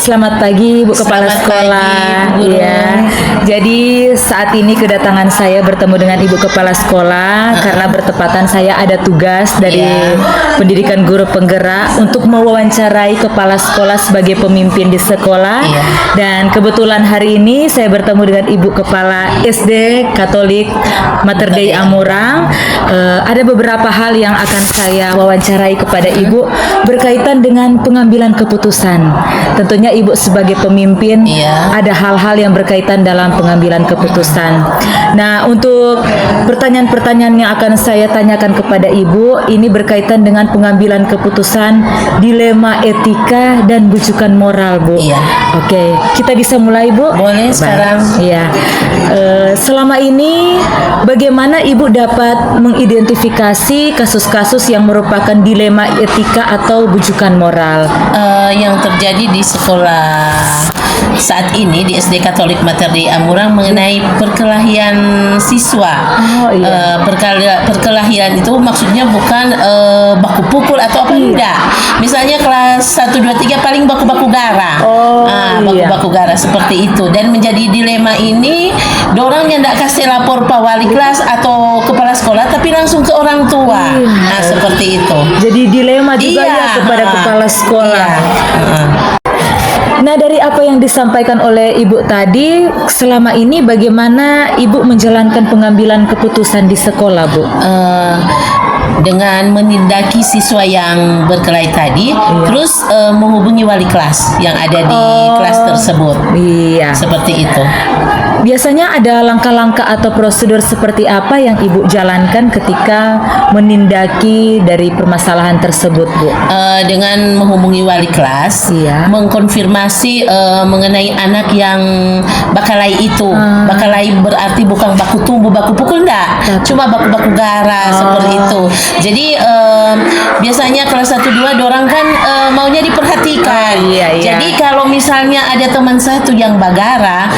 Selamat pagi Bu Kepala Selamat Sekolah. pagi, Bu. Iya. Jadi saat ini kedatangan saya bertemu dengan Ibu Kepala Sekolah karena bertepatan saya ada tugas dari Pendidikan Guru Penggerak untuk mewawancarai kepala sekolah sebagai pemimpin di sekolah. Iya. Dan kebetulan hari ini saya bertemu dengan Ibu Kepala SD Katolik Mater Dei Amurang. Ada beberapa hal yang akan saya wawancarai kepada Ibu berkaitan dengan pengambilan keputusan. Tentunya Ibu sebagai pemimpin ada hal-hal yang berkaitan dalam pengambilan keputusan. Nah, untuk pertanyaan-pertanyaan yang akan saya tanyakan kepada Ibu ini berkaitan dengan pengambilan keputusan, dilema etika dan bujukan moral, Bu. Iya. Oke, kita bisa mulai, Bu? Boleh Baik. sekarang. Iya. Selama ini bagaimana Ibu dapat mengidentifikasi kasus-kasus yang merupakan dilema etika atau bujukan moral? Yang terjadi di sekolah saat ini di SD Katolik Mater Dei Amurang mengenai perkelahian siswa. Oh, iya. Perkelahian itu maksudnya bukan baku pukul atau apa, enggak. Misalnya kelas 1 2 3 paling baku-baku gara. Oh, baku-baku gara seperti itu. Dan menjadi dilema ini dorang yang enggak kasih lapor Pak Wali kelas atau kepala sekolah tapi langsung ke orang tua. Nah, seperti itu. Jadi dilema juga ya kepada kepala sekolah. Nah, dari apa yang disampaikan oleh Ibu tadi, selama ini bagaimana Ibu menjalankan pengambilan keputusan di sekolah, Bu? Dengan menindaki siswa yang berkelahi tadi, terus menghubungi wali kelas yang ada di kelas tersebut. Iya. Seperti itu. Biasanya ada langkah-langkah atau prosedur seperti apa yang Ibu jalankan ketika menindaki dari permasalahan tersebut, Bu? Dengan menghubungi wali kelas, mengkonfirmasi mengenai anak yang bakalai itu. Bakalai berarti bukan baku tumbuh, baku pukul, enggak. Cuma baku-baku gara seperti itu. Jadi biasanya kelas 1 2 dorang kan maunya diperhatikan. Jadi kalau misalnya ada teman satu yang bagara,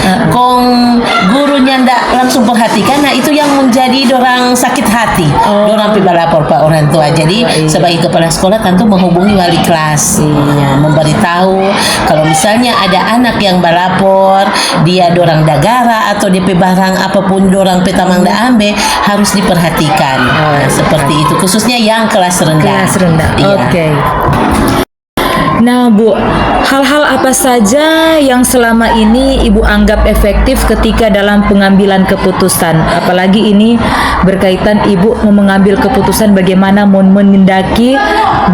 gurunya ndak langsung perhatikan, nah itu yang menjadi dorang sakit hati. Dorang pergi lapor Pak orang tua. Jadi sebagai kepala sekolah tentu menghubungi wali kelas, memberitahu kalau misalnya ada anak yang balapor, dia dorang dagara atau DP barang apapun dorang petamang da ambe harus diperhatikan. Seperti itu khususnya yang kelas rendah. Kelas rendah. Oke. Nah, Bu, hal-hal apa saja yang selama ini Ibu anggap efektif ketika dalam pengambilan keputusan? Apalagi ini berkaitan Ibu mengambil keputusan bagaimana menindaki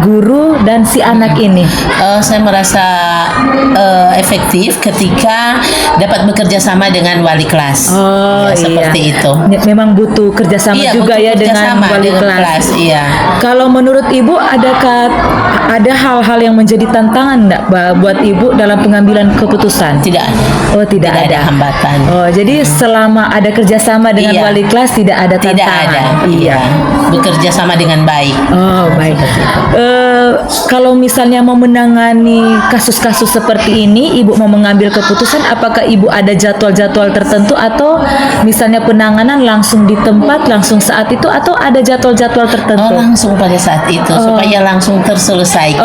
guru dan si anak ini. Saya merasa efektif ketika dapat bekerja sama dengan wali kelas. Seperti itu. Memang butuh kerjasama juga ya dengan wali kelas. Kalau menurut Ibu, adakah ada hal-hal yang menjadi tantangan enggak buat Ibu dalam pengambilan keputusan? Tidak ada. Oh, tidak ada hambatan. Oh, jadi selama ada kerjasama dengan wali kelas tidak ada tantangan. Tidak ada. Bekerja sama dengan baik. Oh, baik. Kalau misalnya mau menangani kasus-kasus seperti ini, Ibu mau mengambil keputusan, apakah Ibu ada jadwal-jadwal tertentu atau misalnya penanganan langsung di tempat, langsung saat itu, atau ada jadwal-jadwal tertentu? Langsung pada saat itu supaya langsung terselesaikan.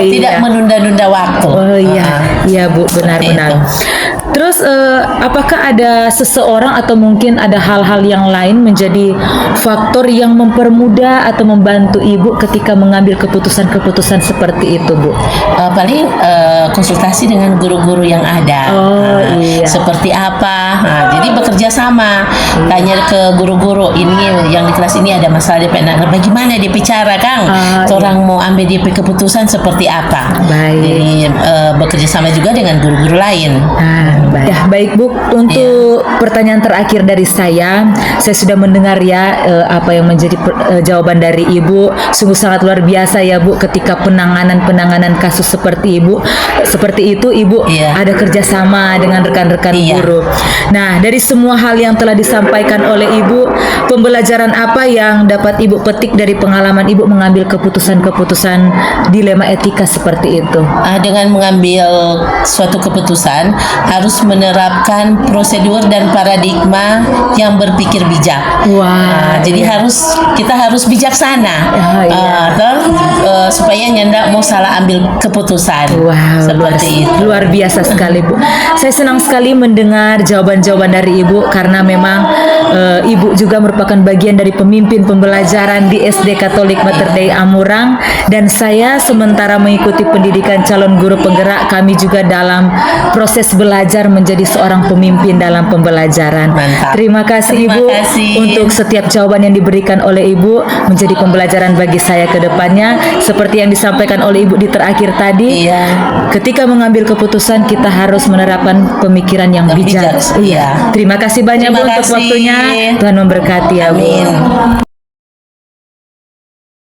Tidak menunda-nunda waktu. Iya Bu, benar-benar. Terus apakah ada seseorang atau mungkin ada hal-hal yang lain menjadi faktor yang mempermudah atau membantu Ibu ketika mengambil keputusan-keputusan seperti itu, Bu? Paling konsultasi dengan guru-guru yang ada. Seperti apa? Jadi bekerja sama, tanya ke guru-guru, ini yang di kelas ini ada masalah DP anak, bagaimana DP cara, Kang? Orang mau ambil DP keputusan seperti apa? Jadi bekerja sama juga dengan guru-guru lain. Baik Bu, untuk pertanyaan terakhir dari saya sudah mendengar ya apa yang menjadi jawaban dari Ibu. Sungguh sangat luar biasa ya Bu, ketika penanganan kasus seperti itu Ibu ada kerjasama dengan rekan-rekan guru. Nah, dari semua hal yang telah disampaikan oleh Ibu, pembelajaran apa yang dapat Ibu petik dari pengalaman Ibu mengambil keputusan-keputusan dilema etika seperti itu? Dengan mengambil suatu keputusan harus menerapkan prosedur dan paradigma yang berpikir bijak. Jadi kita harus bijaksana supaya kayaknya ndak mau salah ambil keputusan. Wow, Seperti itu. luar biasa sekali Bu. Saya senang sekali mendengar jawaban-jawaban dari Ibu karena memang Ibu juga merupakan bagian dari pemimpin pembelajaran di SD Katolik Mater Dei Amurang, dan saya sementara mengikuti pendidikan calon guru penggerak, kami juga dalam proses belajar menjadi seorang pemimpin dalam pembelajaran. Mantap. Terima kasih Terima Ibu kasih. untuk setiap jawaban yang diberikan oleh Ibu, menjadi pembelajaran bagi saya ke depannya. Seperti yang disampaikan oleh Ibu di terakhir tadi, Iya. ketika mengambil keputusan kita harus menerapkan pemikiran yang bijak. Bijak, iya. Terima kasih banyak Bu Terima untuk kasih. waktunya. Tuhan memberkati ya Bu. Amin.